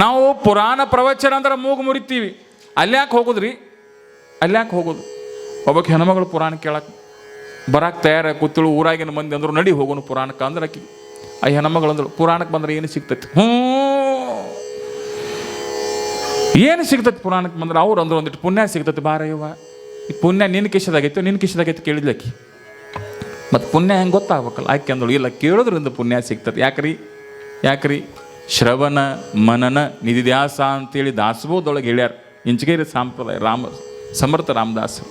ನಾವು ಪುರಾಣ ಪ್ರವಚನ ಅಂದ್ರೆ ಮೂಗು ಮುರಿತೀವಿ. ಅಲ್ಯಾಕೆ ಹೋಗೋದ್ರಿ? ಅಲ್ಯಾಕೆ ಹೋಗೋದು? ಒಬ್ಬಕ್ಕೆ ಹೆಣ್ಮಗಳು ಪುರಾಣ ಕೇಳಕ್ಕೆ ಬರಕ್ಕೆ ತಯಾರ ಕೂತಳು. ಊರಾಗಿನ ಮಂದಿ ಅಂದರು ನಡಿ ಹೋಗೋನು ಪುರಾಣಕ್ಕೆ ಅಂದ್ರೆ ಆಕಿ ಆ ಹೆಣ್ಮಗಳು ಅಂದಳು ಪುರಾಣಕ್ಕೆ ಬಂದ್ರೆ ಏನು ಸಿಗ್ತೈತಿ? ಏನು ಸಿಗ್ತೈತಿ ಪುರಾಣಕ್ಕೆ ಬಂದ್ರೆ? ಅವ್ರು ಅಂದ್ರು ಒಂದಿಟ್ಟು ಪುಣ್ಯ ಸಿಗ್ತೈತಿ ಬಾರಯ್ಯವ. ಈ ಪುಣ್ಯ ನಿನ್ನ ಕಿಶದಾಗೈತೆ ನಿನ್ನ ಕಿಶದಾಗೈತೆ ಕೇಳಿದ್ಲಕ್ಕಿ. ಮತ್ತು ಪುಣ್ಯ ಹೆಂಗೆ ಗೊತ್ತಾಗಬೇಕಲ್ಲ? ಆಕೆ ಅಂದಳು ಇಲ್ಲ ಕೇಳೋದ್ರಿಂದ ಪುಣ್ಯ ಸಿಗ್ತದೆ. ಯಾಕ್ರಿ ಶ್ರವಣ ಮನನ ನಿಧಿದ್ಯಾಸ ಅಂತೇಳಿ ದಾಸಬೋಧದೊಳಗೆ ಹೇಳ್ಯಾರ. ಇಂಚಗೇರಿ ಸಂಪ್ರದಾಯ ಸಮರ್ಥ ರಾಮದಾಸರು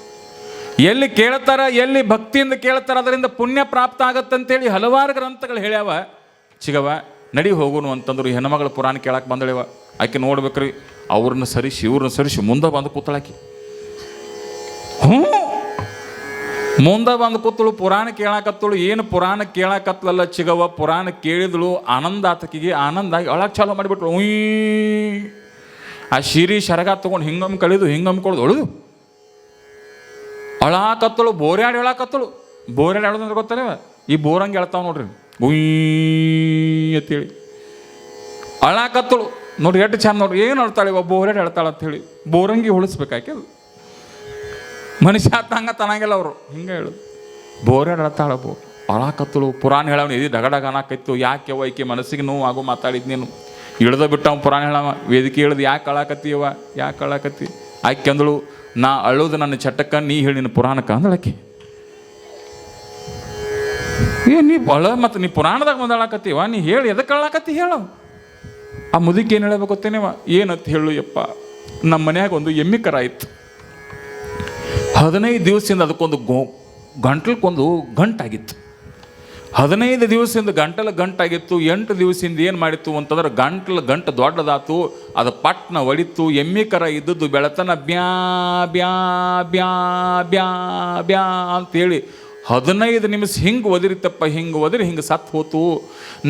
ಎಲ್ಲಿ ಕೇಳ್ತಾರ, ಎಲ್ಲಿ ಭಕ್ತಿಯಿಂದ ಕೇಳ್ತಾರ ಅದರಿಂದ ಪುಣ್ಯ ಪ್ರಾಪ್ತ ಆಗತ್ತಂತೇಳಿ ಹಲವಾರು ಗ್ರಂಥಗಳು ಹೇಳ್ಯಾವ. ಚಿಗವ ನಡಿ ಹೋಗೋನು ಅಂತಂದ್ರು. ಹೆಣ್ಮಗಳು ಪುರಾಣ ಕೇಳಕ್ಕೆ ಬಂದಳೆವ. ಆಕೆ ನೋಡ್ಬೇಕ್ರಿ ಅವ್ರನ್ನ ಸರಿಸಿ ಇವ್ರನ್ನ ಸರಿಸಿ ಮುಂದೆ ಬಂದು ಕೂತಳಾಕಿ. ಮುಂದೆ ಬಂದು ಕೂತಳು ಪುರಾಣ ಕೇಳಾಕತ್ತಳು. ಏನು ಪುರಾಣ ಕೇಳಾಕತ್ಲಲ್ಲ ಚಿಗವ, ಪುರಾಣ ಕೇಳಿದಳು. ಆನಂದ ಆತಕಿಗೆ ಆನಂದ ಆಗಿ ಅಳಕ್ಕೆ ಚಾಲು ಮಾಡಿಬಿಟ್ರು. ಆ ಶಿರಿ ಶರಗ ತೊಗೊಂಡು ಹಿಂಗಮ್ ಕಳಿದು ಹಿಂಗಮ್ಕೊಳ್ದು ಒಳ್ದು ಅಳಾಕತ್ತಳು. ಬೋರ್ಯಾಡಿ ಹೇಳಾಕತ್ತಳು. ಬೋರ್ಯಾಡಿ ಹೇಳೋದಂದ್ರೆ ಗೊತ್ತಲ್ಲ, ಈ ಬೋರಂಗೆ ಹೇಳ್ತಾವ ನೋಡ್ರಿ ಗುಯ್ ಅಂತೇಳಿ ಅಳಾಕತ್ತಳು. ನೋಡ್ರಿ ಎಷ್ಟು ಚಂದ ನೋಡ್ರಿ ಏನು ಹೇಳ್ತಾಳೆ ಇವ ಬೋರ್ಯಾಡಿ ಹೇಳ್ತಾಳ ಅಂಥೇಳಿ. ಬೋರಂಗಿ ಹೊಳಿಸ್ಬೇಕಾಕೆ ಅದು ಮನುಷ್ಯ ಹಂಗ ತನಂಗಿಲ್ಲ ಅವರು ಹಿಂಗೆ ಹೇಳೋದು. ಬೋರ್ಯಾಡಿ ಹೇಳ್ತಾಳ ಅಳಾಕತ್ತಳು. ಪುರಾಣ ಹೇಳವನು ಇದು ಡಗಡಗ ಅನ್ನಾಕೈತು. ಯಾಕೆ ಯವ್ವ ಈಕೆ ಮನಸ್ಸಿಗೆ ನೋವು ಆಗೋ ಮಾತಾಡಿದ್ ನೀನು ಇಳ್ದ ಬಿಟ್ಟು ಅವ್ನು ಪುರಾಣ ಹೇಳವ. ವೇದಿಕೆ ಹೇಳ್ದು ಯಾಕೆ ಅಳಾಕತ್ತೀಯವ, ಯಾಕೆ ಅಳಾಕತ್ತಿ? ಆಕೆ ಅಂದಳು ನಾ ಅಳ್ಳೋದು ನನ್ನ ಚಟಕ್ಕ, ನೀ ಹೇಳಿ ನಿನ್ನ ಪುರಾಣಕ್ಕ ಅಂದಳಕ್ಕೆ. ನೀ ಅಳ ಮತ್ತು ನೀ ಪುರಾಣದಾಗ ಬಂದು ಅಳಾಕತ್ತೀವ, ನೀ ಹೇಳಿ ಎದಕ್ಕೆ ಅಳಾಕತ್ತಿ ಹೇಳು. ಆ ಮುದುಕಿ ಏನು ಹೇಳಬೇಕು ಗೊತ್ತೇನೇವ? ಏನಂತ ಹೇಳು ಯಪ್ಪ, ನಮ್ಮ ಮನ್ಯಾಗ ಒಂದು ಎಮ್ಮಿ ಕರ ಇತ್ತು. 15 ದಿವಸದಿಂದ ಅದಕ್ಕೊಂದು ಗಂಟಲಕ್ಕೊಂದು ಗಂಟಾಗಿತ್ತು. 15 ದಿವಸದಿಂದ ಗಂಟಾಗಿತ್ತು. 8 ದಿವಸದಿಂದ ಏನು ಮಾಡಿತ್ತು ಅಂತಂದ್ರೆ ಗಂಟು ದೊಡ್ಡದಾತು. ಅದು ಪಟ್ನ ಒಡಿತು. ಎಮ್ಮಿ ಕರ ಇದ್ದದ್ದು ಬೆಳತನ ಬ್ಯಾ ಬ್ಯಾ ಬ್ಯಾ ಬ್ಯಾ ಬ್ಯಾ ಅಂತೇಳಿ 15 ನಿಮಿಷ ಹಿಂಗೆ ಒದಿರಿತಪ್ಪ. ಹಿಂಗೆ ಒದಿರಿ ಹಿಂಗೆ ಸತ್ತು ಹೋತು.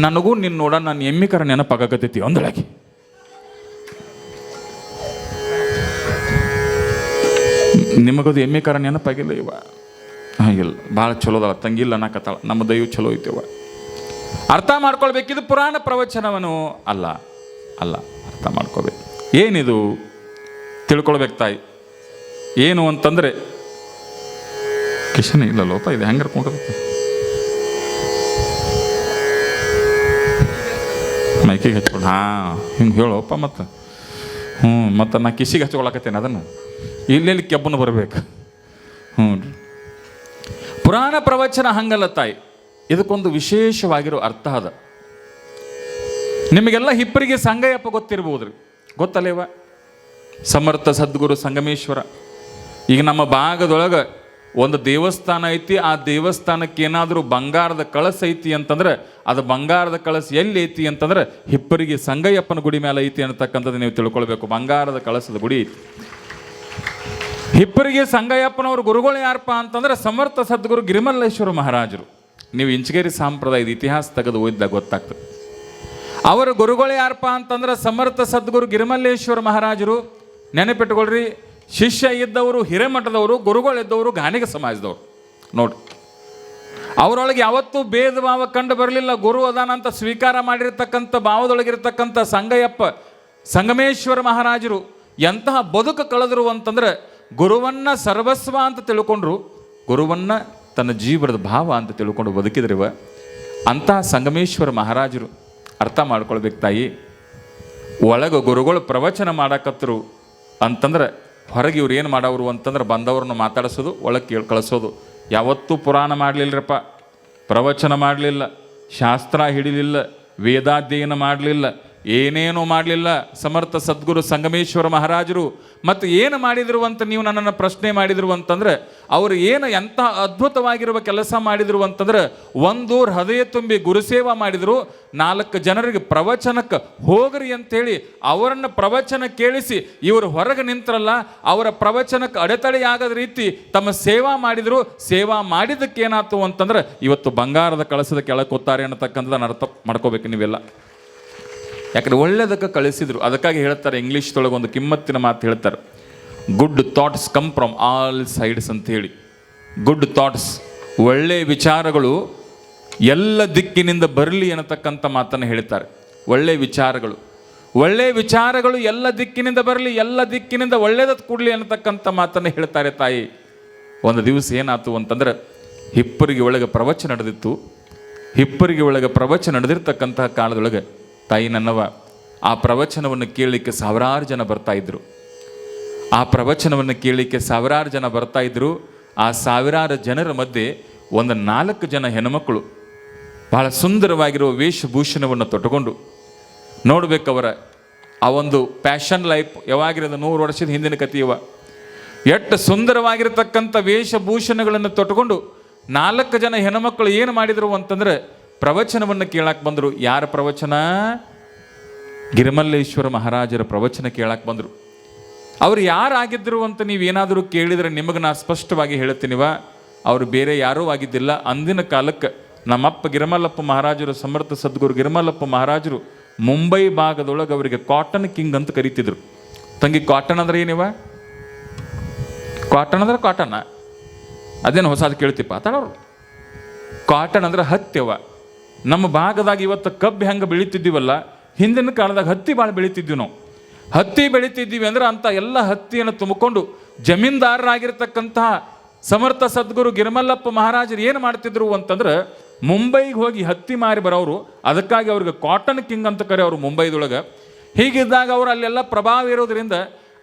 ನನಗೂ ನಿನ್ನ ನೋಡ ನಾನು ಎಮ್ಮಿ ಕರ ನೆನಪಾಗತ್ತೈತಿ ಒಂದೊಳಗೆ. ನಿಮಗದು ಎಮ್ಮೆ ಕರ ನೆನಪಾಗಿಲ್ಲ ಇವ? ಇಲ್ಲ ಭಾಳ ಚಲೋ ಅದ ತಂಗಿಲ್ಲ ಅನ್ನಕತ್ತಾಳ. ನಮ್ಮ ದೈವ ಚಲೋ ಐತಿವ. ಅರ್ಥ ಮಾಡ್ಕೊಳ್ಬೇಕಿದು ಪುರಾಣ ಪ್ರವಚನವನು ಅಲ್ಲ. ಅರ್ಥ ಮಾಡ್ಕೋಬೇಕು. ಏನಿದು ತಿಳ್ಕೊಳ್ಬೇಕು ತಾಯಿ. ಏನು ಅಂತಂದರೆ ಕಿಶನ್ ಇಲ್ಲ ಲೋಪ ಇದೆ ಹೆಂಗಾರ ಕೊಂಡಿರುತ್ತೆ ಮೈಕಿಗೆ ಹಚ್ಕೊಂಡು ಹಿಂಗೆ ಹೇಳೋಪ್ಪ ಮತ್ತು ಮತ್ತು ನಾ ಕಿಸಿಗೆ ಹಚ್ಕೊಳಕತ್ತೇನೆ ಅದನ್ನು. ಇಲ್ಲೆಲ್ಲಿ ಕೆಬ್ಬನ್ನು ಬರಬೇಕು. ಪುರಾಣ ಪ್ರವಚನ ಹಂಗಲ್ಲ ತಾಯಿ. ಇದಕ್ಕೊಂದು ವಿಶೇಷವಾಗಿರೋ ಅರ್ಥ ಅದ. ನಿಮಗೆಲ್ಲ ಹಿಪ್ಪರಿಗೆ ಸಂಗಯ್ಯಪ್ಪ ಗೊತ್ತಿರ್ಬೋದ್ರಿ, ಗೊತ್ತಲ್ಲೇವ? ಸಮರ್ಥ ಸದ್ಗುರು ಸಂಗಮೇಶ್ವರ. ಈಗ ನಮ್ಮ ಭಾಗದೊಳಗೆ ಒಂದು ದೇವಸ್ಥಾನ ಐತಿ. ಆ ದೇವಸ್ಥಾನಕ್ಕೆ ಏನಾದರೂ ಬಂಗಾರದ ಕಳಸ ಐತಿ ಅಂತಂದ್ರೆ ಅದು ಬಂಗಾರದ ಕಳಸ ಎಲ್ಲಿ ಐತಿ ಅಂತಂದ್ರೆ ಹಿಪ್ಪರಿಗೆ ಸಂಗಯ್ಯಪ್ಪನ ಗುಡಿ ಮೇಲೆ ಐತಿ ಅಂತಕ್ಕಂಥದ್ದು ನೀವು ತಿಳ್ಕೊಳ್ಬೇಕು. ಬಂಗಾರದ ಕಳಸದ ಗುಡಿ ಐತಿ. ಹಿಪ್ಪರಿಗೆ ಸಂಗಯ್ಯಪ್ಪನವ್ರ ಗುರುಗಳು ಯಾರಪ್ಪ ಅಂತಂದ್ರೆ ಸಮರ್ಥ ಸದ್ಗುರು ಗಿರಿಮಲ್ಲೇಶ್ವರ ಮಹಾರಾಜರು. ನೀವು ಇಂಚಗೇರಿ ಸಂಪ್ರದಾಯದ ಇತಿಹಾಸ ತೆಗೆದು ಓದಿದಾಗ ಗೊತ್ತಾಗ್ತದೆ. ಅವರ ಗುರುಗಳು ಯಾರಪ್ಪ ಅಂತಂದ್ರೆ ಸಮರ್ಥ ಸದ್ಗುರು ಗಿರಿಮಲ್ಲೇಶ್ವರ ಮಹಾರಾಜರು. ನೆನಪಿಟ್ಕೊಳ್ರಿ, ಶಿಷ್ಯ ಇದ್ದವರು ಹಿರೇಮಠದವರು, ಗುರುಗಳಿದ್ದವರು ಗಾಣಿಗ ಸಮಾಜದವರು. ನೋಡಿ, ಅವರೊಳಗೆ ಯಾವತ್ತೂ ಭೇದ ಭಾವ ಕಂಡು ಬರಲಿಲ್ಲ. ಗುರು ಅದಾನಂತ ಸ್ವೀಕಾರ ಮಾಡಿರ್ತಕ್ಕಂಥ ಭಾವದೊಳಗಿರ್ತಕ್ಕಂಥ ಸಂಗಯ್ಯಪ್ಪ ಸಂಗಮೇಶ್ವರ ಮಹಾರಾಜರು ಎಂತಹ ಬದುಕು ಕಳೆದರು ಅಂತಂದ್ರೆ ಗುರುವನ್ನ ಸರ್ವಸ್ವ ಅಂತ ತಿಳ್ಕೊಂಡ್ರು. ಗುರುವನ್ನ ತನ್ನ ಜೀವನದ ಭಾವ ಅಂತ ತಿಳ್ಕೊಂಡು ಬದುಕಿದ್ರಿವ ಅಂತಹ ಸಂಗಮೇಶ್ವರ ಮಹಾರಾಜರು. ಅರ್ಥ ಮಾಡ್ಕೊಳ್ಬೇಕು ತಾಯಿ. ಒಳಗೆ ಗುರುಗಳು ಪ್ರವಚನ ಮಾಡಕತ್ತರು ಅಂತಂದ್ರೆ ಹೊರಗೆ ಇವ್ರು ಏನು ಮಾಡೋರು ಅಂತಂದ್ರೆ ಬಂದವ್ರನ್ನ ಮಾತಾಡಿಸೋದು, ಒಳಗೆ ಕಳಿಸೋದು. ಯಾವತ್ತೂ ಪುರಾಣ ಮಾಡಲಿಲ್ಲರಪ್ಪ, ಪ್ರವಚನ ಮಾಡಲಿಲ್ಲ, ಶಾಸ್ತ್ರ ಹಿಡಿಲಿಲ್ಲ, ವೇದಾಧ್ಯಯನ ಮಾಡಲಿಲ್ಲ, ಏನೇನೂ ಮಾಡಲಿಲ್ಲ ಸಮರ್ಥ ಸದ್ಗುರು ಸಂಗಮೇಶ್ವರ ಮಹಾರಾಜರು. ಮತ್ತು ಏನು ಮಾಡಿದರು ಅಂತ ನೀವು ನನ್ನನ್ನು ಪ್ರಶ್ನೆ ಮಾಡಿದರು ಅಂತಂದರೆ ಅವರು ಏನು ಎಂಥ ಅದ್ಭುತವಾಗಿರುವ ಕೆಲಸ ಮಾಡಿದರು ಅಂತಂದ್ರೆ, ಒಂದು ಹೃದಯ ತುಂಬಿ ಗುರುಸೇವಾ ಮಾಡಿದರು. 4 ಜನರಿಗೆ ಪ್ರವಚನಕ್ಕೆ ಹೋಗ್ರಿ ಅಂತೇಳಿ ಅವರನ್ನು ಪ್ರವಚನ ಕೇಳಿಸಿ ಇವರು ಹೊರಗೆ ನಿಂತರಲ್ಲ, ಅವರ ಪ್ರವಚನಕ್ಕೆ ಅಡೆತಡೆ ಆಗದ ರೀತಿ ತಮ್ಮ ಸೇವಾ ಮಾಡಿದರು. ಸೇವಾ ಮಾಡಿದ್ದಕ್ಕೆ ಏನಾಯ್ತು ಅಂತಂದ್ರೆ ಇವತ್ತು ಬಂಗಾರದ ಕಳಸದ ಕೆಳಗೆ ಕೂತಾರೆ ಅನ್ನತಕ್ಕಂಥದ್ದನ್ನು ಅರ್ಥ ಮಾಡ್ಕೋಬೇಕು ನೀವೆಲ್ಲ. ಯಾಕಂದ್ರೆ ಒಳ್ಳೆಯದಕ್ಕೆ ಕಳಿಸಿದ್ರು. ಅದಕ್ಕಾಗಿ ಹೇಳ್ತಾರೆ ಇಂಗ್ಲೀಷ್ದೊಳಗೆ ಒಂದು ಕಿಮ್ಮತ್ತಿನ ಮಾತು ಹೇಳ್ತಾರೆ, good thoughts come from all sides ಅಂತ ಹೇಳಿ. ಗುಡ್ ಥಾಟ್ಸ್, ಒಳ್ಳೆಯ ವಿಚಾರಗಳು ಎಲ್ಲ ದಿಕ್ಕಿನಿಂದ ಬರಲಿ ಅನ್ನತಕ್ಕಂಥ ಮಾತನ್ನು ಹೇಳ್ತಾರೆ. ಒಳ್ಳೆಯ ವಿಚಾರಗಳು ಒಳ್ಳೆಯ ವಿಚಾರಗಳು ಎಲ್ಲ ದಿಕ್ಕಿನಿಂದ ಬರಲಿ, ಎಲ್ಲ ದಿಕ್ಕಿನಿಂದ ಒಳ್ಳೇದತ್ ಕೂಡಲಿ ಅನ್ನತಕ್ಕಂಥ ಮಾತನ್ನು ಹೇಳ್ತಾರೆ ತಾಯಿ. ಒಂದು ದಿವಸ ಏನಾಯ್ತು ಅಂತಂದ್ರೆ, ಹಿಪ್ಪರಿಗೆ ಒಳಗೆ ಪ್ರವಚನ ನಡೆದಿತ್ತು. ಹಿಪ್ಪರಿಗೆ ಒಳಗೆ ಪ್ರವಚನ ನಡೆದಿರ್ತಕ್ಕಂತಹ ಕಾಲದೊಳಗೆ ತಾಯಿ ನನ್ನವ ಆ ಪ್ರವಚನವನ್ನು ಕೇಳಲಿಕ್ಕೆ ಸಾವಿರಾರು ಜನ ಬರ್ತಾ ಇದ್ರು. ಆ ಪ್ರವಚನವನ್ನು ಕೇಳಲಿಕ್ಕೆ ಸಾವಿರಾರು ಜನ ಬರ್ತಾ ಇದ್ರು. ಆ ಸಾವಿರಾರು ಜನರ ಮಧ್ಯೆ ಒಂದು 4 ಜನ ಹೆಣ್ಮಕ್ಕಳು ಬಹಳ ಸುಂದರವಾಗಿರುವ ವೇಷಭೂಷಣವನ್ನು ತೊಟ್ಟುಕೊಂಡು, ನೋಡ್ಬೇಕವರ ಆ ಒಂದು ಪ್ಯಾಷನ್ ಲೈಫ್ ಯಾವಾಗಿರೋದು 100 ವರ್ಷದ ಹಿಂದಿನ ಕಥೆಯವ. ಎಷ್ಟು ಸುಂದರವಾಗಿರತಕ್ಕಂಥ ವೇಷಭೂಷಣಗಳನ್ನು ತೊಟ್ಟುಕೊಂಡು 4 ಜನ ಹೆಣ್ಮಕ್ಕಳು ಏನು ಮಾಡಿದರು ಅಂತಂದ್ರೆ, ಪ್ರವಚನವನ್ನು ಕೇಳಕ್ಕೆ ಬಂದರು. ಯಾರ ಪ್ರವಚನ? ಗಿರಿಮಲ್ಲೇಶ್ವರ ಮಹಾರಾಜರ ಪ್ರವಚನ ಕೇಳಕ್ಕೆ ಬಂದರು. ಅವರು ಯಾರಾಗಿದ್ದರು ಅಂತ ನೀವೇನಾದರೂ ಕೇಳಿದರೆ ನಿಮಗೆ ನಾ ಸ್ಪಷ್ಟವಾಗಿ ಹೇಳ್ತೀನಿವ, ಅವರು ಬೇರೆ ಯಾರೂ ಆಗಿದ್ದಿಲ್ಲ. ಅಂದಿನ ಕಾಲಕ್ಕೆ ನಮ್ಮಪ್ಪ ಗಿರಿಮಲ್ಲಪ್ಪ ಮಹಾರಾಜರು, ಸಮರ್ಥ ಸದ್ಗುರು ಗಿರಿಮಲ್ಲಪ್ಪ ಮಹಾರಾಜರು ಮುಂಬೈ ಭಾಗದೊಳಗೆ ಅವರಿಗೆ ಕಾಟನ್ ಕಿಂಗ್ ಅಂತ ಕರೀತಿದ್ರು. ತಂಗಿ, ಕಾಟನ್ ಅಂದ್ರೆ ಏನಿವ? ಕಾಟನ್ ಅಂದ್ರೆ ಕಾಟನ್, ಅದೇನು ಹೊಸದು ಕೇಳ್ತಿಪ್ಪ ಆತಾಡೋರು. ಕಾಟನ್ ಅಂದ್ರೆ ಹತ್ತಿಯವ. ನಮ್ಮ ಭಾಗದಾಗ ಇವತ್ತು ಕಬ್ಬು ಹೆಂಗೆ ಬೆಳೀತಿದ್ದೀವಲ್ಲ, ಹಿಂದಿನ ಕಾಲದಾಗ ಹತ್ತಿ ಭಾಳ ಬೆಳೀತಿದ್ವಿ ನಾವು. ಹತ್ತಿ ಬೆಳೀತಿದ್ದೀವಿ ಅಂದ್ರೆ ಅಂತ ಎಲ್ಲ ಹತ್ತಿಯನ್ನು ತುಂಬಿಕೊಂಡು ಜಮೀನ್ದಾರರಾಗಿರ್ತಕ್ಕಂತಹ ಸಮರ್ಥ ಸದ್ಗುರು ಗಿರಿಮಲ್ಲಪ್ಪ ಮಹಾರಾಜರು ಏನು ಮಾಡ್ತಿದ್ರು ಅಂತಂದ್ರೆ, ಮುಂಬೈಗೆ ಹೋಗಿ ಹತ್ತಿ ಮಾರಿ ಬರೋರು. ಅದಕ್ಕಾಗಿ ಅವ್ರಿಗೆ ಕಾಟನ್ ಕಿಂಗ್ ಅಂತ ಕರೆಯೋರು ಮುಂಬೈದೊಳಗೆ. ಹೀಗಿದ್ದಾಗ ಅವರು ಅಲ್ಲೆಲ್ಲ ಪ್ರಭಾವ ಇರೋದ್ರಿಂದ,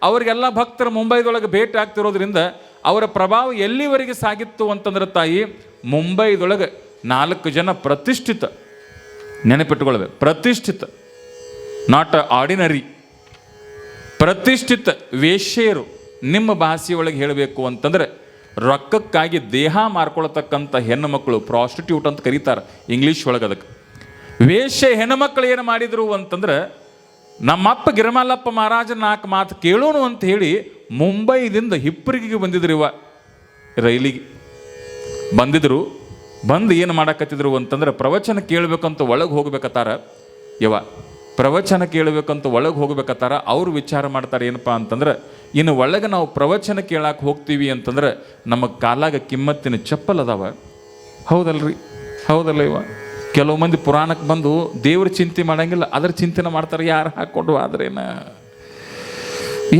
ಅವರಿಗೆಲ್ಲ ಭಕ್ತರು ಮುಂಬೈದೊಳಗೆ ಭೇಟಿ ಆಗ್ತಿರೋದ್ರಿಂದ ಅವರ ಪ್ರಭಾವ ಎಲ್ಲಿವರೆಗೆ ಸಾಗಿತ್ತು ಅಂತಂದ್ರೆ ತಾಯಿ, ಮುಂಬೈದೊಳಗೆ 4 ಜನ ಪ್ರತಿಷ್ಠಿತ, ನೆನಪಿಟ್ಟುಕೊಳ್ಬೇಕು, ಪ್ರತಿಷ್ಠಿತ, ನಾಟ್ ಆರ್ಡಿನರಿ, ಪ್ರತಿಷ್ಠಿತ ವೇಶ್ಯೆಯರು. ನಿಮ್ಮ ಭಾಷೆಯೊಳಗೆ ಹೇಳಬೇಕು ಅಂತಂದ್ರೆ, ರೊಕ್ಕಕ್ಕಾಗಿ ದೇಹ ಮಾರ್ಕೊಳ್ತಕ್ಕಂಥ ಹೆಣ್ಣು ಮಕ್ಕಳು, ಪ್ರಾಸ್ಟಿಟ್ಯೂಟ್ ಅಂತ ಕರೀತಾರೆ ಇಂಗ್ಲೀಷ್ ಒಳಗೆ. ಅದಕ್ಕೆ ವೇಶ್ಯೆ ಹೆಣ್ಣುಮಕ್ಕಳು ಏನು ಮಾಡಿದರು ಅಂತಂದ್ರೆ, ನಮ್ಮಪ್ಪ ಗಿರಿಮಲ್ಲಪ್ಪ ಮಹಾರಾಜನ 4 ಮಾತು ಕೇಳೋಣ ಅಂತ ಹೇಳಿ ಮುಂಬೈದಿಂದ ಹಿಪ್ಪರಿಗೆಗೆ ಬಂದಿದ್ರು. ರೈಲಿಗೆ ಬಂದಿದ್ರು. ಬಂದು ಏನು ಮಾಡಕತ್ತಿದ್ರು ಅಂತಂದ್ರೆ, ಪ್ರವಚನ ಕೇಳಬೇಕಂತ ಒಳಗೆ ಹೋಗ್ಬೇಕತ್ತಾರ. ಪ್ರವಚನ ಕೇಳಬೇಕಂತ ಒಳಗೆ ಹೋಗ್ಬೇಕತ್ತಾರ. ಅವರು ವಿಚಾರ ಮಾಡ್ತಾರೆ ಏನಪ್ಪ ಅಂತಂದ್ರೆ, ಇನ್ನು ಒಳಗೆ ನಾವು ಪ್ರವಚನ ಕೇಳಕ್ಕೆ ಹೋಗ್ತೀವಿ ಅಂತಂದ್ರೆ ನಮ್ಮ ಕಾಲಾಗ ಕಿಮ್ಮತ್ತಿನ ಚಪ್ಪಲ್ ಅದಾವ. ಹೌದಲ್ರಿ? ಹೌದಲ್ಲ ಇವ? ಕೆಲವು ಮಂದಿ ಪುರಾಣಕ್ಕೆ ಬಂದು ದೇವ್ರ ಚಿಂತೆ ಮಾಡಂಗಿಲ್ಲ, ಅದರ ಚಿಂತನೆ ಮಾಡ್ತಾರೆ. ಯಾರು ಹಾಕ್ಕೊಂಡು ಆದ್ರೇನ,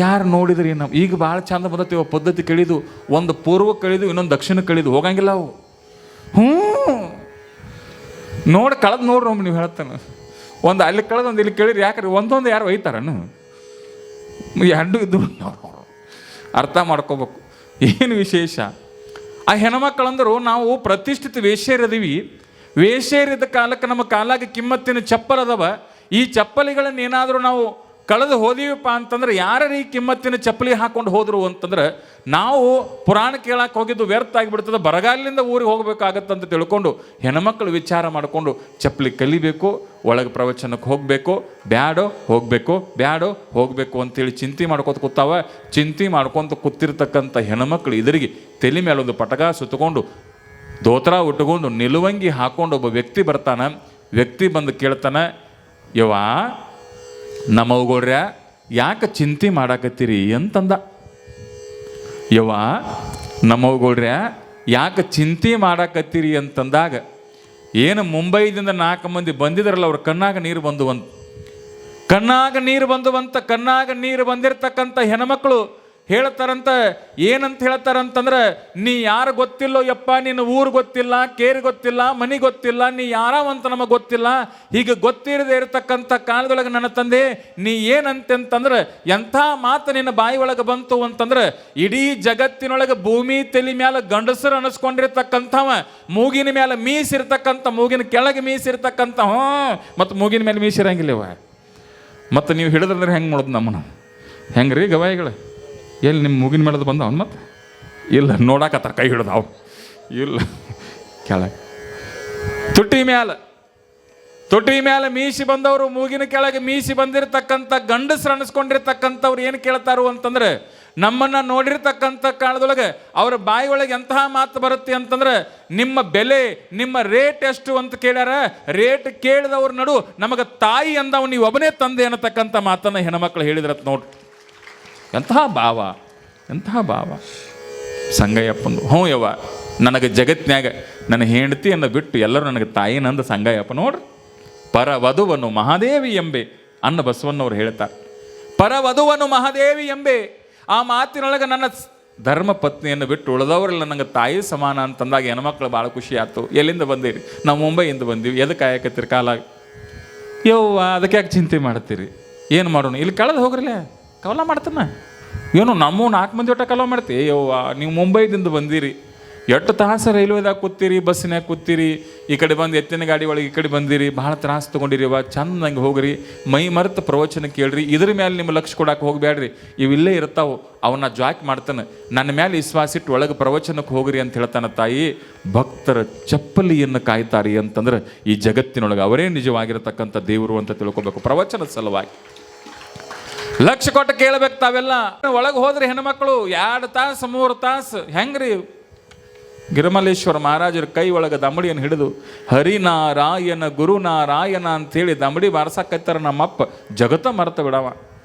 ಯಾರು ನೋಡಿದ್ರಿ? ನಾವು ಈಗ ಭಾಳ ಚಂದ ಬಂದತ್ತೀವ ಪದ್ಧತಿ ಕಳಿದು, ಒಂದು ಪೂರ್ವ ಕಳಿದು ಇನ್ನೊಂದು ದಕ್ಷಿಣ ಕಳಿದು ಹೋಗಂಗಿಲ್ಲ ಅವು. ನೋಡಿ ಕಳೆದು ನೋಡ್ರಿ ನೀವು ಹೇಳ್ತಾನೆ, ಒಂದು ಅಲ್ಲಿ ಕಳೆದು ಒಂದು ಇಲ್ಲಿ ಕೇಳಿರಿ. ಯಾಕ್ರಿ ಒಂದೊಂದು ಯಾರು ಒಯ್ತಾರನು? ಎರಡು ಇದ್ದು ಅರ್ಥ ಮಾಡ್ಕೋಬೇಕು ಏನು ವಿಶೇಷ. ಆ ಹೆಣ್ಮಕ್ಕಳಂದರು ನಾವು ಪ್ರತಿಷ್ಠಿತ ವೇಶ್ಯರಿದೀವಿ. ವೇಶ್ಯರಿದ್ದ ಕಾಲಕ್ಕೆ ನಮ್ಮ ಕಾಲಾಗ ಕಿಮ್ಮತ್ತಿನ ಚಪ್ಪಲ್ ಅದಾವ. ಈ ಚಪ್ಪಲಿಗಳನ್ನು ಏನಾದರೂ ನಾವು ಕಳೆದು ಹೋದೀವಪ್ಪ ಅಂತಂದ್ರೆ, ಯಾರು ಈ ಕಿಮ್ಮತ್ತಿನ ಚಪ್ಪಲಿ ಹಾಕೊಂಡು ಹೋದ್ರು ಅಂತಂದ್ರೆ, ನಾವು ಪುರಾಣ ಕೇಳಕ್ಕೆ ಹೋಗಿದ್ದು ವ್ಯರ್ಥ ಆಗಿಬಿಡ್ತದೆ, ಬರಗಾಲಿಂದ ಊರಿಗೆ ಹೋಗ್ಬೇಕಾಗತ್ತಂತ ತಿಳ್ಕೊಂಡು ಹೆಣ್ಮಕ್ಳು ವಿಚಾರ ಮಾಡಿಕೊಂಡು ಚಪ್ಪಲಿ ಕಲಿಬೇಕು, ಒಳಗೆ ಪ್ರವಚನಕ್ಕೆ ಹೋಗಬೇಕು, ಬ್ಯಾಡೋ ಹೋಗಬೇಕು, ಬ್ಯಾಡೋ ಹೋಗಬೇಕು ಅಂತೇಳಿ ಚಿಂತೆ ಮಾಡ್ಕೊತ ಕೂತಾವ. ಚಿಂತೆ ಮಾಡ್ಕೊತ ಕೂತಿರ್ತಕ್ಕಂಥ ಹೆಣ್ಮಕ್ಳು ಇದರಿಗೆ ತಲೆ ಮೇಲೊಂದು ಪಟಕ ಸುತ್ತಕೊಂಡು ದೋತ್ರ ಉಟ್ಕೊಂಡು ನಿಲುವಂಗಿ ಹಾಕೊಂಡು ಒಬ್ಬ ವ್ಯಕ್ತಿ ಬರ್ತಾನೆ. ವ್ಯಕ್ತಿ ಬಂದು ಕೇಳ್ತಾನೆ, ಯವ್ವ ನಮ್ಮವ್ಗಳ್ರ ಯಾಕೆ ಚಿಂತೆ ಮಾಡಾಕತ್ತೀರಿ ಅಂತಂದ. ಯವ್ವ ನಮ್ಮವ್ಗಳ್ರ ಯಾಕೆ ಚಿಂತೆ ಮಾಡಾಕತ್ತೀರಿ ಅಂತಂದಾಗ, ಏನು ಮುಂಬೈದಿಂದ 4 ಮಂದಿ ಬಂದಿದ್ರಲ್ಲ, ಅವ್ರ ಕಣ್ಣಾಗ ನೀರು ಬಂದುವಂತ. ಕಣ್ಣಾಗ ನೀರು ಬಂದಿರತಕ್ಕಂಥ ಹೆಣ್ಮಕ್ಳು ಹೇಳ್ತಾರಂತ. ಏನಂತ ಹೇಳ್ತಾರಂತಂದ್ರೆ, ನೀ ಯಾರು ಗೊತ್ತಿಲ್ಲೋ ಯಪ್ಪ, ನಿನ್ನ ಊರು ಗೊತ್ತಿಲ್ಲ, ಕೇರಿ ಗೊತ್ತಿಲ್ಲ, ಮನೆ ಗೊತ್ತಿಲ್ಲ, ನೀ ಯಾರವಂತ ನಮಗೆ ಗೊತ್ತಿಲ್ಲ. ಹೀಗೆ ಗೊತ್ತಿರದೇ ಇರತಕ್ಕಂಥ ಕಾಲದೊಳಗೆ ನನ್ನ ತಂದೆ ನೀ ಏನಂತಂದ್ರೆ, ಎಂಥ ಮಾತು ನಿನ್ನ ಬಾಯಿ ಒಳಗೆ ಬಂತು ಅಂತಂದ್ರೆ, ಇಡೀ ಜಗತ್ತಿನೊಳಗೆ ಭೂಮಿ ತಲೆ ಮ್ಯಾಲ ಗಂಡಸರು ಅನಿಸ್ಕೊಂಡಿರ್ತಕ್ಕಂಥವ, ಮೂಗಿನ ಮೇಲೆ ಮೀಸಿರ್ತಕ್ಕಂಥ, ಮೂಗಿನ ಕೆಳಗೆ ಮೀಸಿರ್ತಕ್ಕಂಥ, ಮತ್ತು ಮೂಗಿನ ಮೇಲೆ ಮೀಸಿರಂಗಿಲ್ಲವ. ಮತ್ತು ನೀವು ಹಿಡಿದ್ರೆ ಹೆಂಗೆ ಮಾಡೋದು ನಮ್ಮನ್ನು? ಹೆಂಗ್ರಿ ಗವಾಯಿಗಳು? ಎಲ್ಲಿ ನಿಮ್ಮ ಮೂಗಿನ ಮೇಳದು ಬಂದ ಅವನು? ಮತ್ತೆ ಇಲ್ಲ, ನೋಡಾಕತ್ತಾರ ಕೈ ಹಿಡ್ದು ಅವು. ಇಲ್ಲ, ಕೆಳಗೆ ತುಟಿ ಮ್ಯಾಲ ಮೀಸಿ ಬಂದವರು, ಮೂಗಿನ ಕೆಳಗೆ ಮೀಸಿ ಬಂದಿರತಕ್ಕಂಥ ಗಂಡಸರು ಅನಿಸ್ಕೊಂಡಿರ್ತಕ್ಕಂಥವ್ರು ಏನು ಕೇಳ್ತಾರು ಅಂತಂದ್ರೆ, ನಮ್ಮನ್ನು ನೋಡಿರ್ತಕ್ಕಂಥ ಕಾಲದೊಳಗೆ ಅವರ ಬಾಯಿ ಒಳಗೆ ಎಂತಹ ಮಾತು ಬರುತ್ತೆ ಅಂತಂದ್ರೆ, ನಿಮ್ಮ ಬೆಲೆ, ನಿಮ್ಮ ರೇಟ್ ಎಷ್ಟು ಅಂತ ಕೇಳ್ಯಾರ. ರೇಟ್ ಕೇಳಿದವ್ರ ನಡು ನಮಗೆ ತಾಯಿ ಅಂದವ್ ನೀವು ಒಬ್ಬನೇ ತಂದೆ ಅನ್ನತಕ್ಕಂಥ ಮಾತನ್ನು ಹೆಣ್ಮಕ್ಳು ಹೇಳಿದ್ರತ್ ನೋಡ್ರಿ. ಎಂತಹ ಭಾವ ಸಂಗಯ್ಯಪ್ಪಂದು. ಯವ್ವ, ನನಗೆ ಜಗತ್ನ್ಯಾಗ ನನ್ನ ಹೆಂಡತಿಯನ್ನು ಬಿಟ್ಟು ಎಲ್ಲರೂ ನನಗೆ ತಾಯಿನಂದ ಸಂಗಯ್ಯಪ್ಪ ನೋಡ್ರಿ. ಪರ ವಧುವನ್ನು ಮಹಾದೇವಿ ಎಂಬೆ, ಅನ್ನ ಬಸವಣ್ಣವ್ರು ಹೇಳ್ತಾರೆ. ಪರವಧುವನು ಮಹಾದೇವಿ ಎಂಬೆ, ಆ ಮಾತಿನೊಳಗೆ ನನ್ನ ಧರ್ಮ ಪತ್ನಿಯನ್ನು ಬಿಟ್ಟು ಉಳಿದವರೆಲ್ಲ ನನಗೆ ತಾಯಿ ಸಮಾನ ಅಂತಂದಾಗ ಹೆಣ್ಮಕ್ಳು ಭಾಳ ಖುಷಿ ಆಯ್ತು. ಎಲ್ಲಿಂದ ಬಂದಿರಿ? ನಾವು ಮುಂಬೈಯಿಂದ ಬಂದೀವಿ. ಎದಕ್ಕೆ ಆಯಕತ್ತೀರಿ ಕಾಲಾಗ? ಯವ್ವ ಅದಕ್ಕೆ ಯಾಕೆ ಚಿಂತೆ ಮಾಡ್ತೀರಿ? ಏನು ಮಾಡೋಣ, ಇಲ್ಲಿ ಕಳೆದು ಹೋಗ್ರಲ್ಲ, ಕವಲ ಮಾಡ್ತಾನ. ಏನು ನಮ್ಮ 4 ಮಂದಿ ಒಟ್ಟ ಕವಲ ಮಾಡ್ತೀವಿ? ಯವ್ವ ನೀವು ಮುಂಬೈದಿಂದ ಬಂದಿರಿ, ಎಷ್ಟು ತಾಸು ರೈಲ್ವೆದಾಗ ಕೂತೀರಿ, ಬಸ್ಸಿನಾಗ ಕೂತೀರಿ, ಈ ಕಡೆ ಬಂದು ಎತ್ತಿನ ಗಾಡಿ ಒಳಗೆ ಈ ಕಡೆ ಬಂದಿರಿ, ಭಾಳ ತ್ರಾಸು ತೊಗೊಂಡಿರಿವ, ಚಂದಂಗೆ ಹೋಗ್ರಿ, ಮೈ ಮರೆತ ಪ್ರವಚನ ಕೇಳ್ರಿ, ಇದ್ರ ಮೇಲೆ ನಿಮ್ಮ ಲಕ್ಷ್ಯ ಕೊಡಕ್ಕೆ ಹೋಗ್ಬೇಡ್ರಿ, ಇವಿಲ್ಲೇ ಇರ್ತಾವೆ, ಅವನ್ನ ಜಾಕ್ ಮಾಡ್ತಾನೆ, ನನ್ನ ಮೇಲೆ ವಿಶ್ವಾಸ ಇಟ್ಟು ಒಳಗೆ ಪ್ರವಚನಕ್ಕೆ ಹೋಗ್ರಿ ಅಂತ ಹೇಳ್ತಾನೆ ತಾಯಿ. ಭಕ್ತರ ಚಪ್ಪಲಿಯನ್ನು ಕಾಯ್ತಾರಿ ಅಂತಂದ್ರೆ ಈ ಜಗತ್ತಿನೊಳಗೆ ಅವರೇ ನಿಜವಾಗಿರತಕ್ಕಂಥ ದೇವರು ಅಂತ ತಿಳ್ಕೊಬೇಕು. ಪ್ರವಚನದ ಸಲುವಾಗಿ ಲಕ್ಷ್ಯ ಕೊಟ್ಟು ಕೇಳಬೇಕು. ತಾವೆಲ್ಲ ಒಳಗೆ ಹೋದ್ರೆ ಹೆಣ್ಮಕ್ಳು 2 ತಾಸು 3 ತಾಸು ಹೆಂಗ್ರಿ? ಗಿರಿಮಲ್ಲೇಶ್ವರ ಮಹಾರಾಜರ ಕೈ ಒಳಗೆ ದಮಡಿಯನ್ನು ಹಿಡಿದು ಹರಿನಾರಾಯಣ ಗುರುನಾರಾಯಣ ಅಂಥೇಳಿ ದಮಡಿ ಬಾರ್ಸಕ್ಕತ್ತಾರ. ನಮ್ಮಪ್ಪ ಜಗತ್ತ ಮರೆತ ಬಿಡವ.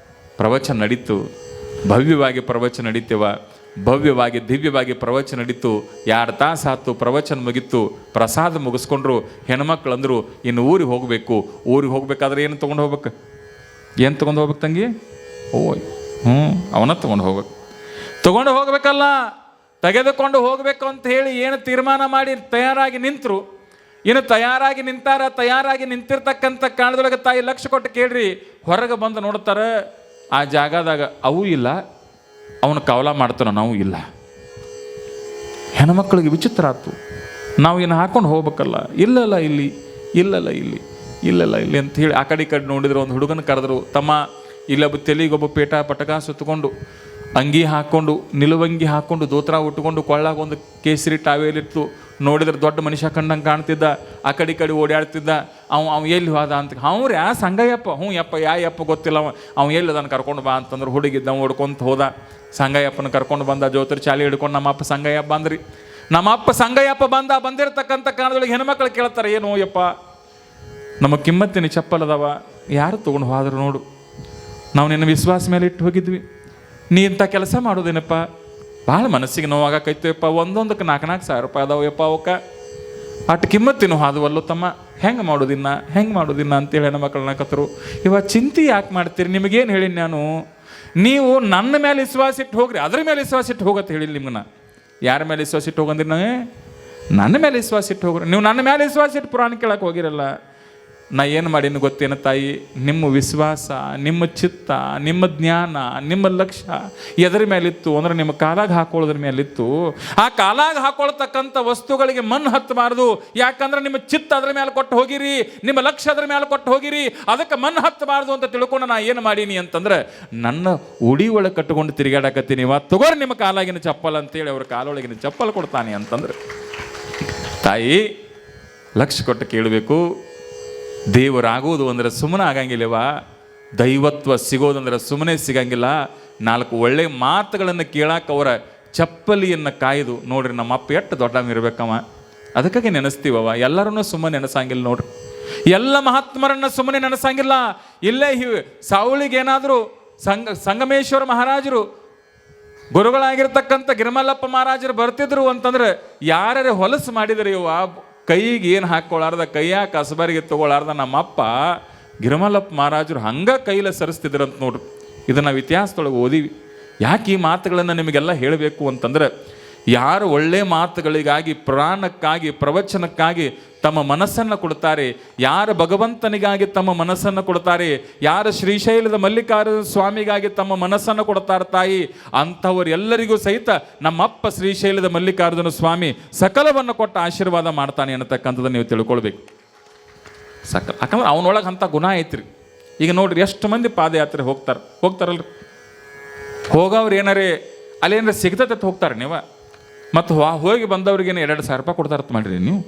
ಪ್ರವಚನ ನಡೀತು, ಭವ್ಯವಾಗಿ ಪ್ರವಚನ ನಡೀತೇವ, ಭವ್ಯವಾಗಿ ದಿವ್ಯವಾಗಿ ಪ್ರವಚನ ನಡೀತು. 2 ತಾಸು ಆಯ್ತು, ಪ್ರವಚನ ಮುಗಿತು, ಪ್ರಸಾದ ಮುಗಿಸ್ಕೊಂಡ್ರು. ಹೆಣ್ಮಕ್ಳು ಅಂದರು ಇನ್ನು ಊರಿಗೆ ಹೋಗಬೇಕು. ಊರಿಗೆ ಹೋಗ್ಬೇಕಾದ್ರೆ ಏನು ತೊಗೊಂಡು ಹೋಗ್ಬೇಕು? ಏನು ತೊಗೊಂಡು ಹೋಗ್ಬೇಕು ತಂಗಿ? ಓಯ್ ಅವನ ತೊಗೊಂಡು ಹೋಗ್ಬೇಕು. ತೊಗೊಂಡು ಹೋಗ್ಬೇಕಲ್ಲ, ತೆಗೆದುಕೊಂಡು ಹೋಗಬೇಕು ಅಂತ ಹೇಳಿ ಏನು ತೀರ್ಮಾನ ಮಾಡಿ ತಯಾರಾಗಿ ನಿಂತರು. ಇನ್ನು ತಯಾರಾಗಿ ನಿಂತಾರ. ತಯಾರಾಗಿ ನಿಂತಿರ್ತಕ್ಕಂಥ ಕಾಲದೊಳಗೆ ತಾಯಿ ಲಕ್ಷ್ಯ ಕೊಟ್ಟು ಕೇಳ್ರಿ. ಹೊರಗೆ ಬಂದು ನೋಡ್ತಾರೆ, ಆ ಜಾಗದಾಗ ಅವು ಇಲ್ಲ, ಅವನು ಕವಲ ಮಾಡ್ತಾನ, ನಾವು ಇಲ್ಲ. ಹೆಣ್ಮಕ್ಳಿಗೆ ವಿಚಿತ್ರ ಆಯ್ತು. ನಾವು ಇನ್ನು ಹಾಕೊಂಡು ಹೋಗ್ಬೇಕಲ್ಲ, ಇಲ್ಲಲ್ಲ ಇಲ್ಲಿ, ಇಲ್ಲಲ್ಲ ಇಲ್ಲಿ, ಇಲ್ಲಲ್ಲ ಇಲ್ಲಿ ಅಂತ ಹೇಳಿ ಆ ಕಡೆ ಈ ಕಡೆ ನೋಡಿದ್ರು. ಒಂದು ಹುಡುಗನ ಕರೆದ್ರು, ತಮ್ಮ ಇಲ್ಲೊಬ್ಬ ತೆಲಿಗೊಬ್ಬ ಪೇಟ ಪಟಕ ಸುತ್ತಕೊಂಡು, ಅಂಗಿ ಹಾಕ್ಕೊಂಡು, ನಿಲುವಂಗಿ ಹಾಕ್ಕೊಂಡು, ದೋತ್ರ ಉಟ್ಕೊಂಡು, ಕೊಳ್ಳಾಗ ಒಂದು ಕೇಸರಿ ಟಾವೇಲಿತ್ತು. ನೋಡಿದ್ರೆ ದೊಡ್ಡ ಮನುಷ್ಯ ಕಂಡಂಗೆ ಕಾಣ್ತಿದ್ದ. ಆ ಕಡೆ ಈ ಕಡೆ ಓಡಾಡ್ತಿದ್ದ. ಅವ ಎಲ್ಲಿ ಹೋದ ಅಂತ, ಅವ್ರು ಯಾ ಸಂಗಯ್ಯಪ್ಪ, ಯಪ್ಪ ಯಪ್ಪ ಗೊತ್ತಿಲ್ಲ, ಅವ ಎಲ್ಲಿ ಅದನ್ನು ಕರ್ಕೊಂಡು ಬಾ ಅಂತಂದ್ರೆ ಹುಡುಗಿದ್ದ ಓಡ್ಕೊಂತ ಹೋದ. ಸಂಗಯ್ಯಪ್ಪನ ಕರ್ಕೊಂಡು ಬಂದ. ಜ್ಯೋತಿರ್ ಚಾಲಿ ಹಿಡ್ಕೊಂಡು ನಮ್ಮಪ್ಪ ಸಂಗಯ್ಯಪ್ಪ ಬಂದ್ರಿ. ನಮ್ಮಪ್ಪ ಸಂಗಯ್ಯಪ್ಪ ಬಂದಿರತಕ್ಕಂಥ ಕಾರಣದೊಳಗೆ ಹೆಣ್ಮಕ್ಳು ಕೇಳ್ತಾರೆ, ಏನು ಯಪ್ಪ ನಮ್ಮ ಕಿಮ್ಮತ್ತಿನ ಚಪ್ಪಲ್ ಅದಾವ, ಯಾರು ತೊಗೊಂಡು ಹೋದ್ರು ನೋಡು, ನಾವು ನಿನ್ನ ವಿಶ್ವಾಸ ಮೇಲೆ ಇಟ್ಟು ಹೋಗಿದ್ವಿ, ನೀ ಇಂಥ ಕೆಲಸ ಮಾಡೋದೇನಪ್ಪ, ಭಾಳ ಮನಸ್ಸಿಗೆ ನೋವಾಗಕ್ಕೈತಪ್ಪ, ಒಂದೊಂದಕ್ಕೆ 4-4 ಸಾವಿರ ರೂಪಾಯಿ ಅದಾವಪ್ಪ, ಅವಕ್ಕೆ ಅಷ್ಟು ಕಿಮ್ಮತ್ತಿನ ಹಾದುವಲ್ಲೋ ತಮ್ಮ, ಹೆಂಗೆ ಮಾಡೋದಿನ್ನ ಅಂತೇಳಿ ಹೆಣ್ಮಕ್ಳನ್ನ ಕತ್ತರು. ಇವಾಗ ಚಿಂತೆ ಯಾಕೆ ಮಾಡ್ತೀರಿ? ನಿಮಗೇನು ಹೇಳಿ ನಾನು, ನೀವು ನನ್ನ ಮೇಲೆ ವಿಶ್ವಾಸ ಇಟ್ಟು ಹೋಗ್ರಿ, ಅದ್ರ ಮೇಲೆ ವಿಶ್ವಾಸ ಇಟ್ಟು ಹೋಗತ್ತೆ ಹೇಳಿಲ್ಲ ನಿಮ್ಗೆ. ಯಾರ ಮೇಲೆ ವಿಶ್ವಾಸ ಇಟ್ಟು ಹೋಗಂದ್ರಿ? ನಾವೇ ನನ್ನ ಮೇಲೆ ವಿಶ್ವಾಸ ಇಟ್ಟು ಹೋಗ್ರಿ. ನೀವು ನನ್ನ ಮೇಲೆ ವಿಶ್ವಾಸ ಇಟ್ಟು ಪುರಾಣ ಕೇಳಕ್ಕೆ ಹೋಗಿರಲ್ಲ. ನಾ ಏನು ಮಾಡೀನಿ ಗೊತ್ತೇನ ತಾಯಿ? ನಿಮ್ಮ ವಿಶ್ವಾಸ, ನಿಮ್ಮ ಚಿತ್ತ, ನಿಮ್ಮ ಜ್ಞಾನ, ನಿಮ್ಮ ಲಕ್ಷ್ಯ ಎದರ ಮೇಲಿತ್ತು ಅಂದ್ರೆ ನಿಮ್ಮ ಕಾಲಾಗ ಹಾಕೊಳ್ಳೋದ್ರ ಮೇಲಿತ್ತು. ಆ ಕಾಲಾಗ ಹಾಕೊಳ್ತಕ್ಕಂಥ ವಸ್ತುಗಳಿಗೆ ಮಣ್ಣು ಹತ್ತಬಾರ್ದು. ಯಾಕಂದ್ರೆ ನಿಮ್ಮ ಚಿತ್ತ ಅದ್ರ ಮೇಲೆ ಕೊಟ್ಟು ಹೋಗಿರಿ, ನಿಮ್ಮ ಲಕ್ಷ್ಯ ಅದ್ರ ಮೇಲೆ ಕೊಟ್ಟು ಹೋಗಿರಿ, ಅದಕ್ಕೆ ಮಣ್ಣು ಹತ್ತಬಾರ್ದು ಅಂತ ತಿಳ್ಕೊಂಡು ನಾ ಏನು ಮಾಡೀನಿ ಅಂತಂದ್ರೆ ನನ್ನ ಉಡಿ ಒಳಗೆ ಕಟ್ಟಿಕೊಂಡು ತಿರುಗಾಡಕತ್ತೀನಿ. ತಗೋರಿ ನಿಮ್ಮ ಕಾಲಾಗಿನ ಚಪ್ಪಲ್ ಅಂತೇಳಿ ಅವ್ರ ಕಾಲೊಳಗಿನ ಚಪ್ಪಲ್ ಕೊಡ್ತಾನೆ ಅಂತಂದ್ರೆ ತಾಯಿ ಲಕ್ಷ್ಯ ಕೊಟ್ಟು ಕೇಳಬೇಕು. ದೇವರಾಗೋದು ಅಂದರೆ ಸುಮ್ಮನೆ ಆಗಂಗಿಲ್ಲವ, ದೈವತ್ವ ಸಿಗೋದಂದ್ರೆ ಸುಮ್ಮನೆ ಸಿಗಂಗಿಲ್ಲ. 4 ಒಳ್ಳೆ ಮಾತುಗಳನ್ನು ಕೇಳಕ್ಕೆ ಅವರ ಚಪ್ಪಲಿಯನ್ನು ಕಾಯ್ದು ನೋಡ್ರಿ. ನಮ್ಮ ಅಪ್ಪ ಎಷ್ಟು ದೊಡ್ಡ ಇರ್ಬೇಕವ, ಅದಕ್ಕಾಗಿ ನೆನೆಸ್ತೀವವ. ಎಲ್ಲರನ್ನೂ ಸುಮ್ಮನೆ ನೆನೆಸಂಗಿಲ್ಲ ನೋಡ್ರಿ, ಎಲ್ಲ ಮಹಾತ್ಮರನ್ನ ಸುಮ್ಮನೆ ನೆನೆಸಂಗಿಲ್ಲ. ಇಲ್ಲೇ ಸಾವಳಿಗೇನಾದರೂ ಸಂಗಮೇಶ್ವರ ಮಹಾರಾಜರು ಗುರುಗಳಾಗಿರ್ತಕ್ಕಂಥ ಗಿರಿಮಲ್ಲಪ್ಪ ಮಹಾರಾಜರು ಬರ್ತಿದ್ರು ಅಂತಂದ್ರೆ ಯಾರ್ಯಾರು ಹೊಲಸು ಮಾಡಿದರೆ ಇವ ಕೈಗೆ ಏನು ಹಾಕ್ಕೊಳ್ಳಾರ್ದ, ಕೈಯಾಗ ಕಸಬರಿಗೆ ತೊಗೊಳಾರ್ದ ನಮ್ಮಪ್ಪ ಗಿರಿಮಲ್ಲಪ್ಪ ಮಹಾರಾಜರು ಹಂಗೆ ಕೈಲ ಸರಿಸ್ತಿದ್ರಂತ ನೋಡ್ರಿ. ಇದನ್ನು ನಾವು ಇತಿಹಾಸದೊಳಗೆ ಓದಿವಿ. ಯಾಕೆ ಈ ಮಾತುಗಳನ್ನು ನಿಮಗೆಲ್ಲ ಹೇಳಬೇಕು ಅಂತಂದ್ರೆ, ಯಾರು ಒಳ್ಳೆ ಮಾತುಗಳಿಗಾಗಿ, ಪ್ರಾಣಕ್ಕಾಗಿ, ಪ್ರವಚನಕ್ಕಾಗಿ ತಮ್ಮ ಮನಸ್ಸನ್ನು ಕೊಡ್ತಾರೆ, ಯಾರು ಭಗವಂತನಿಗಾಗಿ ತಮ್ಮ ಮನಸ್ಸನ್ನು ಕೊಡ್ತಾರೆ, ಯಾರು ಶ್ರೀಶೈಲದ ಮಲ್ಲಿಕಾರ್ಜುನ ಸ್ವಾಮಿಗಾಗಿ ತಮ್ಮ ಮನಸ್ಸನ್ನು ಕೊಡ್ತಾರೆ ತಾಯಿ, ಅಂಥವರೆಲ್ಲರಿಗೂ ಸಹಿತ ನಮ್ಮಪ್ಪ ಶ್ರೀಶೈಲದ ಮಲ್ಲಿಕಾರ್ಜುನ ಸ್ವಾಮಿ ಸಕಲವನ್ನು ಕೊಟ್ಟ ಆಶೀರ್ವಾದ ಮಾಡ್ತಾನೆ ಅನ್ನತಕ್ಕಂಥದ್ದು ನೀವು ತಿಳ್ಕೊಳ್ಬೇಕು. ಯಾಕಂದ್ರೆ ಅವನೊಳಗೆ ಅಂಥ ಗುಣ ಐತ್ರಿ. ಈಗ ನೋಡ್ರಿ, ಎಷ್ಟು ಮಂದಿ ಪಾದಯಾತ್ರೆ ಹೋಗ್ತಾರಲ್ರಿ, ಹೋಗೋರು ಏನಾರೇ ಅಲ್ಲೇನಾರ ಸಿಗ್ತತೆ ಹೋಗ್ತಾರೆ ನೀವು. ಮತ್ತು ಹೋಗಿ ಬಂದವ್ರಿಗೇನು 2,000 ರೂಪಾಯಿ ಕೊಡ್ತಾರತ್ ಮಾಡಿರಿ ನೀವು.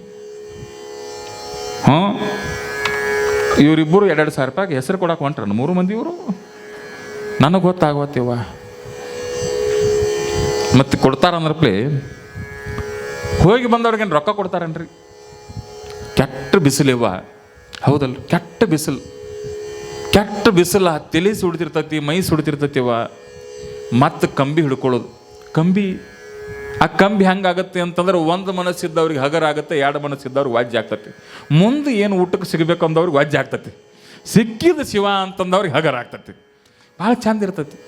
ಇವರಿಬ್ಬರು 2,000 ರೂಪಾಯಿಗೆ ಹೆಸರು ಕೊಡಕ್ಕೆ ಹೊಂಟ್ರ 3 ಮಂದಿ ಇವರು. ನನಗೆ ಗೊತ್ತಾಗವತ್ತೀವ ಮತ್ತು ಕೊಡ್ತಾರಂದ್ರಪ್ಲೆ ಹೋಗಿ ಬಂದವ್ರಿಗೇನು ರೊಕ್ಕ ಕೊಡ್ತಾರನ್ರಿ? ಕೆಟ್ಟ ಬಿಸಿಲಿವ, ಹೌದಲ್ರಿ? ಕೆಟ್ಟ ಬಿಸಿಲ ತಲೆ ಸುಡ್ತಿರ್ತೈತಿ, ಮೈ ಸುಡ್ತಿರ್ತೈತಿವ. ಮತ್ತು ಕಂಬಿ ಹಿಡ್ಕೊಳ್ಳೋದು. ಆ ಕಂಬಿ ಹೆಂಗಾಗತ್ತೆ ಅಂತಂದ್ರೆ, 1 ಮನಸ್ಸಿದ್ದವ್ರಿಗೆ ಹಗರ ಆಗುತ್ತೆ, 2 ಮನಸ್ಸಿದ್ದವ್ರಿಗೆ ವಾಜ್ಯ ಆಗ್ತತಿ. ಮುಂದೆ ಏನು ಊಟಕ್ಕೆ ಸಿಗಬೇಕು ಅಂದವ್ರಿಗೆ ವಾಜ್ಯ ಆಗ್ತತಿ. ಸಿಕ್ಕಿದ ಶಿವ ಅಂತಂದವ್ರಿಗೆ ಹಗರ ಆಗ್ತತಿ. ಭಾಳ ಚಂದ ಇರ್ತೈತಿ.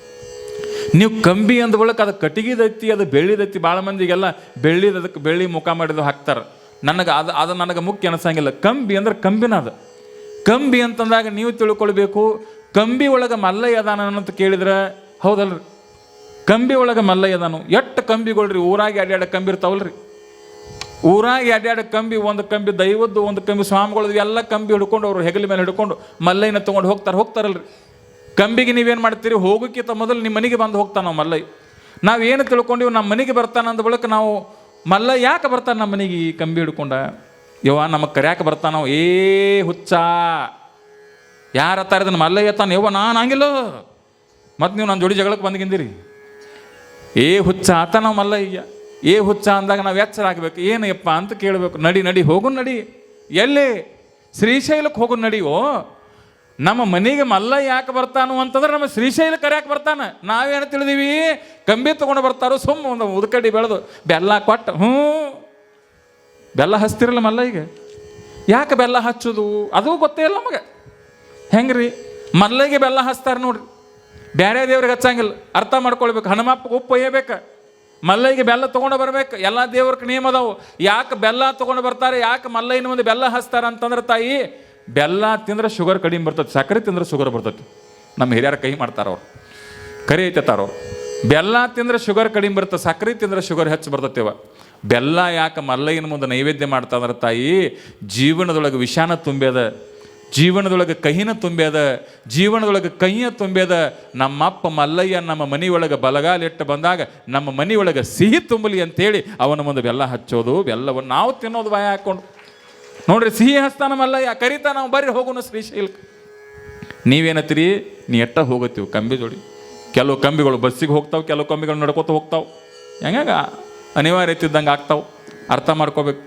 ನೀವು ಕಂಬಿ ಅಂದ ಬಳಿಕ ಅದು ಕಟ್ಟಿಗೆದೈತಿ, ಅದು ಬೆಳ್ಳಿದೈತಿ. ಭಾಳ ಮಂದಿಗೆಲ್ಲ ಬೆಳ್ಳಿದ, ಅದಕ್ಕೆ ಬೆಳ್ಳಿ ಮುಖ ಮಾಡಿದ್ದು ಹಾಕ್ತಾರೆ. ನನಗೆ ಅದು ನನಗೆ ಮುಖ್ಯ ಅನಿಸಂಗಿಲ್ಲ. ಕಂಬಿ ಅಂದ್ರೆ ಕಂಬಿನ ಅದು. ಕಂಬಿ ಅಂತಂದಾಗ ನೀವು ತಿಳ್ಕೊಳ್ಬೇಕು, ಕಂಬಿ ಒಳಗೆ ಮಲ್ಲಯ್ಯ ಅದಾನ ಅಂತ ಕೇಳಿದ್ರೆ ಹೌದಲ್ರಿ, ಕಂಬಿ ಒಳಗೆ ಮಲ್ಲಯ್ಯ ಅದಾನು. ಎಷ್ಟು ಕಂಬಿಗಳ್ರಿ ಊರಾಗಿ ಅಡ್ಯಾಡ ಕಂಬಿ ಇರ್ತಾವಲ್ರಿ. ಊರಾಗಿ ಅಡ್ಯಾಡ ಕಂಬಿ, ಒಂದು ಕಂಬಿ ದೈವದ್ದು, ಒಂದು ಕಂಬಿ ಸ್ವಾಮಿಗಳದ್ದು, ಎಲ್ಲ ಕಂಬಿ ಹಿಡ್ಕೊಂಡು ಅವರು ಹೆಗಲ ಮೇಲೆ ಹಿಡ್ಕೊಂಡು ಮಲ್ಲಯ್ಯನ ತೊಗೊಂಡು ಹೋಗ್ತಾರಲ್ರಿ. ಕಂಬಿಗೆ ನೀವೇನು ಮಾಡ್ತೀರಿ, ಹೋಗೋಕ್ಕಿಂತ ಮೊದಲು ನಿಮ್ಮ ಮನೆಗೆ ಬಂದು ಹೋಗ್ತಾನೆ ನಾವು ಮಲ್ಲಯ್ಯ. ನಾವೇನು ತಿಳ್ಕೊಂಡಿವಿ, ನಮ್ಮ ಮನೆಗೆ ಬರ್ತಾನೆ ಅಂದ ಬಳಿಕ ನಾವು ಮಲ್ಲಯ್ಯ ಯಾಕೆ ಬರ್ತಾನೆ ನಮ್ಮ ಮನೆಗೆ ಈ ಕಂಬಿ ಹಿಡ್ಕೊಂಡ, ಯವ್ವ ನಮಗೆ ಕರ್ಯಾಕೆ ಬರ್ತಾನ ನಾವು, ಹುಚ್ಚ ಯಾರ ಹತ್ತಾರ ಇದನ್ನು ಮಲ್ಲಯ್ಯ ತಾನೆ, ಯವ್ವ ನಾನು ಹಂಗಿಲ್ಲ, ಮತ್ತು ನೀವು ನನ್ನ ಜೋಡಿ ಜಗಳಕ್ಕೆ ಬಂದ್ಗಿಂದಿರಿ, ಹುಚ್ಚ ಆತ ನಾವು ಮಲ್ಲಯ್ಯ. ಹುಚ್ಚ ಅಂದಾಗ ನಾವು ಎಚ್ಚರ ಆಗಬೇಕು. ಏನಯ್ಯಪ್ಪ ಅಂತ ಕೇಳಬೇಕು. ನಡಿ ಹೋಗು, ನಡಿ. ಎಲ್ಲಿ? ಶ್ರೀಶೈಲಕ್ಕೆ ಹೋಗು ನಡಿಯೋ. ನಮ್ಮ ಮನೆಗೆ ಮಲ್ಲಯ್ಯ ಯಾಕೆ ಬರ್ತಾನು ಅಂತಂದ್ರೆ ನಮ್ಮ ಶ್ರೀಶೈಲಕ್ಕೆ ಕರ್ಯಾಕೆ ಬರ್ತಾನೆ. ನಾವೇನು ತಿಳಿದೀವಿ, ಕಂಬಿ ತೊಗೊಂಡು ಬರ್ತಾರೋ, ಸುಮ್ಮ ಒಂದು ಉದ್ಕಡ್ಡಿ ಬೆಳೆದು ಬೆಲ್ಲ ಕೊಟ್ಟು ಬೆಲ್ಲ ಹಚ್ತಿರಲ್ಲ ಮಲ್ಲಯ್ಯಗೆ. ಯಾಕೆ ಬೆಲ್ಲ ಹಚ್ಚೋದು ಅದು ಗೊತ್ತೇ ಇಲ್ಲ ನಮಗೆ. ಹೆಂಗ್ರಿ ಮಲ್ಲಯ್ಯಗೆ ಬೆಲ್ಲ ಹಚ್ತಾರೆ ನೋಡ್ರಿ, ಬೇರೆ ದೇವ್ರಿಗೆ ಹಚ್ಚಂಗಿಲ್ಲ. ಅರ್ಥ ಮಾಡ್ಕೊಳ್ಬೇಕು. ಹನುಮಪ್ಪಗೆ ಉಪ್ಪು ಒಯ್ಯಬೇಕು, ಮಲ್ಲಯ್ಯಗೆ ಬೆಲ್ಲ ತೊಗೊಂಡು ಬರ್ಬೇಕು. ಎಲ್ಲ ದೇವ್ರಿಗೆ ನಿಯಮ ಅದಾವು. ಯಾಕೆ ಬೆಲ್ಲ ತೊಗೊಂಡು ಬರ್ತಾರೆ, ಯಾಕೆ ಮಲ್ಲಯ್ಯನ ಮುಂದೆ ಬೆಲ್ಲ ಹಚ್ತಾರೆ ಅಂತಂದ್ರೆ, ತಾಯಿ ಬೆಲ್ಲ ತಿಂದ್ರೆ ಶುಗರ್ ಕಡಿಮೆ ಬರ್ತದೆ, ಸಕ್ಕರೆ ತಿಂದ್ರೆ ಶುಗರ್ ಬರ್ತೈತಿ. ನಮ್ಮ ಹಿರಿಯರ ಕೈ ಮಾಡ್ತಾರ ಅವ್ರು, ಕರಿ ಐತತಾರವ್ರು. ಬೆಲ್ಲ ತಿಂದ್ರೆ ಶುಗರ್ ಕಡಿಮೆ ಬರ್ತದೆ, ಸಕ್ಕರೆ ತಿಂದ್ರೆ ಶುಗರ್ ಹೆಚ್ಚು ಬರ್ತೈತಿವ. ಬೆಲ್ಲ ಯಾಕೆ ಮಲ್ಲಯ್ಯನ ಮುಂದೆ ನೈವೇದ್ಯ ಮಾಡ್ತಾಂದ್ರೆ, ತಾಯಿ ಜೀವನದೊಳಗೆ ವಿಷಾನ ತುಂಬ್ಯದ, ಜೀವನದೊಳಗೆ ಕಹಿನ ತುಂಬ್ಯದ, ಜೀವನದೊಳಗೆ ಕಹಿಯ ತುಂಬ್ಯದ. ನಮ್ಮಪ್ಪ ಮಲ್ಲಯ್ಯ ನಮ್ಮ ಮನೆಯೊಳಗೆ ಬಲಗಾಲಿಟ್ಟು ಬಂದಾಗ ನಮ್ಮ ಮನೆಯೊಳಗೆ ಸಿಹಿ ತುಂಬಲಿ ಅಂತೇಳಿ ಅವನ ಮುಂದೆ ಬೆಲ್ಲ ಹಚ್ಚೋದು, ಬೆಲ್ಲವನ್ನು ನಾವು ತಿನ್ನೋದು ಬಾಯ ಹಾಕ್ಕೊಂಡು. ನೋಡ್ರಿ ಸಿಹಿ ಹಸ್ತಾನ ಮಲ್ಲಯ್ಯ, ಕರಿತಾ ನಾವು ಬರ್ರಿ ಹೋಗೋಣ ಶ್ರೀಶೈಲಕ್ಕೆ. ನೀವೇನತ್ತೀರಿ, ನೀ ಎಟ್ಟ ಹೋಗತ್ತೀವಿ ಕಂಬಿ ಜೋಡಿ. ಕೆಲವು ಕಂಬಿಗಳು ಬಸ್ಸಿಗೆ ಹೋಗ್ತಾವೆ, ಕೆಲವು ಕಂಬಿಗಳು ನಡ್ಕೋತ ಹೋಗ್ತಾವೆ. ಹೆಂಗ ಅನಿವಾರ್ಯ ಇದ್ದಂಗೆ ಆಗ್ತಾವೆ. ಅರ್ಥ ಮಾಡ್ಕೋಬೇಕು.